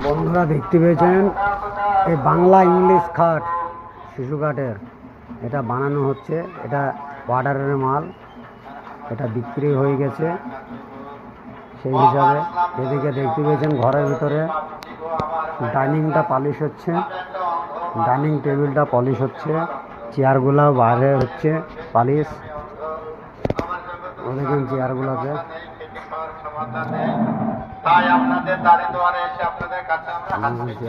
বন্ধুরা দেখতে পেয়েছেন এই বাংলা ইংলিশ খাট, শিশু কাঠের এটা বানানো হচ্ছে। এটা অর্ডারের মাল, এটা বিক্রি হয়ে গেছে। সেই হিসাবে এদিকে দেখতে পেয়েছেন ঘরের ভিতরে ডাইনিংটা পলিশ হচ্ছে, ডাইনিং টেবিলটা পলিশ হচ্ছে, চেয়ারগুলো বাইরে হচ্ছে পালিশ। দেখেন চেয়ারগুলোকে। তাই আপনাদের দ্বারে দুয়ারে এসে আপনাদের কাছে আমরা হাত পেতেছি।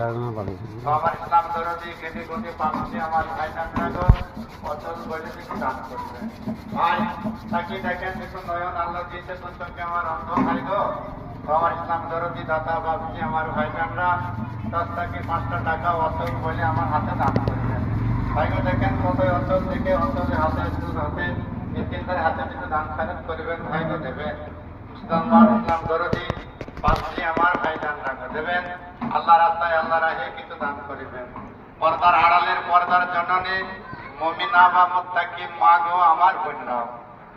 আমার ইসলাম দরদি কেটে কোটে পাচ্ছি আমার ভাই নামরাগো অচল বলে কিছু দান করবে। ভাই তাকে দেখেন কিছু নয়ন আল্লাহ দিয়েছে তোর চোখে আমার অন্ধ ভাই গো। আমার ইসলাম দরদি দাতা ভাবছি আমার ভাই নামরা 10 থেকে 5টা টাকা অচল বলে আমার হাতে দান করবেন। ভাই গো দেখেন কত অচল থেকে অচলের হাতে দুধ হাতে এতিমদের হাতে কিছু দান খারাপ করবেন। ভাই গো দেবেন ইসলাম দরদি পাঁচটি আমার ভাই দান রাখা দেবেন। আল্লাহ রাস্তায় আল্লাহ রাহে কিছু দান করিবেন। পর্দার আড়ালের পর্দার জননী মুমিনা বা মুত্তাকি মা গো আমার বোনরা,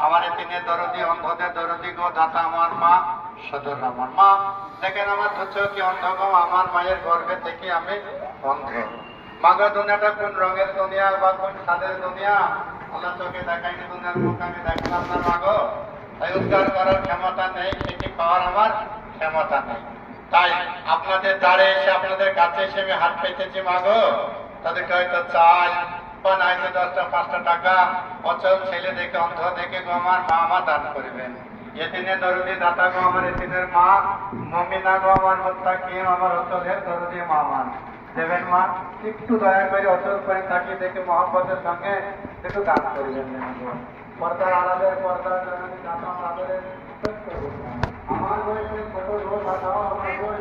আমার এতিনে দরদি অন্ধদের দরদি গো দাতা আমার মা সদর আমার মা। দেখেন আমার চোখে অন্ধ গো, আমার মায়ের গর্ভে থেকে আমি অন্ধ। মা গো দুনিয়াটা কোন রঙের দুনিয়া বা কোন স্বাদের দুনিয়া আল্লাহ চোখে দেখায়নি, দুনিয়ার মুখ আমি দেখলাম না মা গো। তাই উদ্ধার করার ক্ষমতা নেই, সেটি পাওয়ার আমার ক্ষমতা নেই। তাই আপনাদের দ্বারে এসে আপনাদের কাছে এসে আমি হাত পেতেছি মাগো। তাদেরকে হয়তো চাই বা হয়তো 10টা 5টা টাকা অচল ছেলে দেখে অন্ধ দেখে গো আমার মা আমার দান করবেন। এদিনে দরদি দাতা গো আমার এদিনের মা, মমিনা গো আমার মুত্তাকি আমার অচলের দরদি মা আমার দেবেন। মা একটু দয়া করে অচল করে তাকিয়ে দেখে মহব্বতের সঙ্গে একটু দান করবেন। পর্দার আড়ালের পর্দার জন্য দাতা আমাদের আমার বয়সে ছোট রোজ আসাও আমার বই